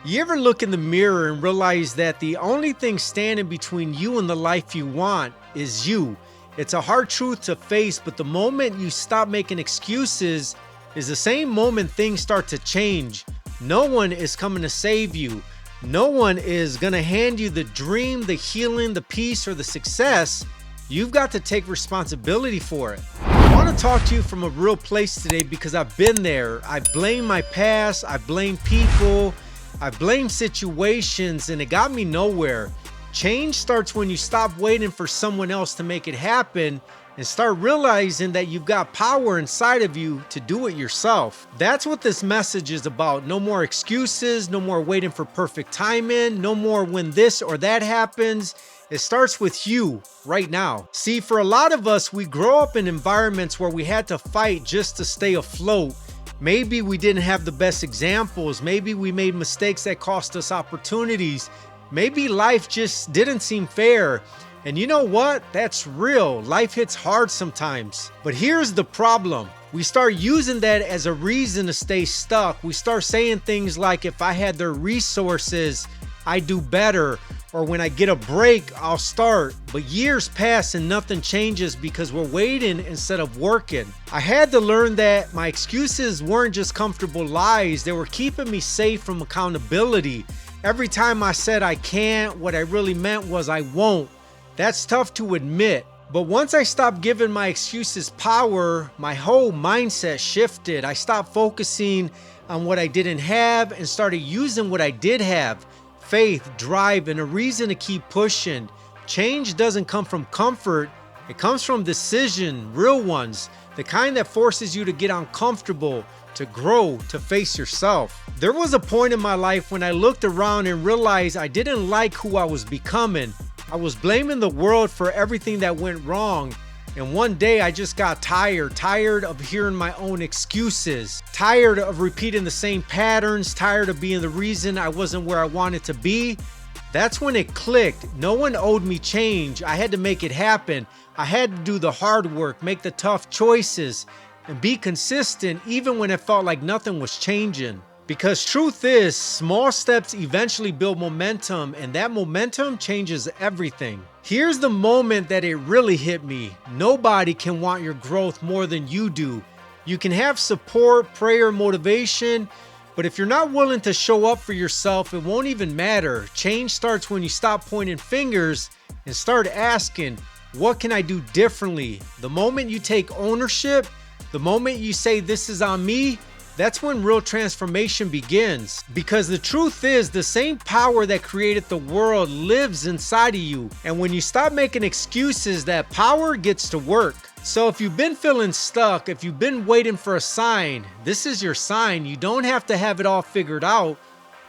You ever look in the mirror and realize that the only thing standing between you and the life you want is you? It's a hard truth to face, but the moment you stop making excuses is the same moment things start to change. No one is coming to save you. No one is going to hand you the dream, the healing, the peace, or the success. You've got to take responsibility for it. I want to talk to you from a real place today because I've been there. I blame my past. I blame people. I blame situations, and it got me nowhere. Change starts when you stop waiting for someone else to make it happen and start realizing that you've got power inside of you to do it yourself. That's what this message is about. No more excuses, no more waiting for perfect timing, no more when this or that happens. It starts with you right now. See, for a lot of us, we grow up in environments where we had to fight just to stay afloat. Maybe we didn't have the best examples. Maybe we made mistakes that cost us opportunities. Maybe life just didn't seem fair. And you know what? That's real. Life hits hard sometimes. But here's the problem. We start using that as a reason to stay stuck. We start saying things like, if I had the resources, I'd do better. Or when I get a break, I'll start. But years pass and nothing changes because we're waiting instead of working. I had to learn that my excuses weren't just comfortable lies. They were keeping me safe from accountability. Every time I said I can't, what I really meant was I won't. That's tough to admit. But once I stopped giving my excuses power, my whole mindset shifted. I stopped focusing on what I didn't have and started using what I did have. Faith, drive, and a reason to keep pushing. Change doesn't come from comfort. It comes from decision, real ones, the kind that forces you to get uncomfortable, to grow, to face yourself. There was a point in my life when I looked around and realized I didn't like who I was becoming. I was blaming the world for everything that went wrong. And one day I just got tired of hearing my own excuses, tired of repeating the same patterns, tired of being the reason I wasn't where I wanted to be. That's when it clicked. No one owed me change. I had to make it happen. I had to do the hard work, make the tough choices, and be consistent even when it felt like nothing was changing. Because truth is, small steps eventually build momentum, and that momentum changes everything. Here's the moment that it really hit me. Nobody can want your growth more than you do. You can have support, prayer, motivation, but if you're not willing to show up for yourself, it won't even matter. Change starts when you stop pointing fingers and start asking, what can I do differently? The moment you take ownership, the moment you say this is on me, that's when real transformation begins. Because the truth is, the same power that created the world lives inside of you. And when you stop making excuses, that power gets to work. So if you've been feeling stuck, if you've been waiting for a sign, this is your sign. You don't have to have it all figured out.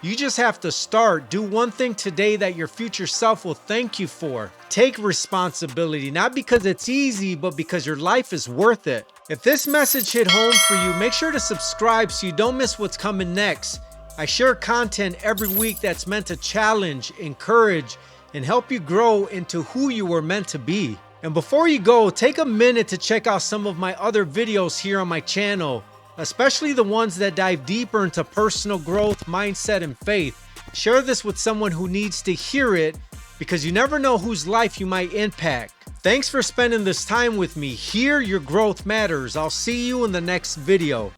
You just have to start. Do one thing today that your future self will thank you for. Take responsibility, not because it's easy, but because your life is worth it. If this message hit home for you, make sure to subscribe so you don't miss what's coming next. I share content every week that's meant to challenge, encourage, and help you grow into who you were meant to be. And before you go, take a minute to check out some of my other videos here on my channel, especially the ones that dive deeper into personal growth, mindset, and faith. Share this with someone who needs to hear it, because you never know whose life you might impact. Thanks for spending this time with me. Here, your growth matters. I'll see you in the next video.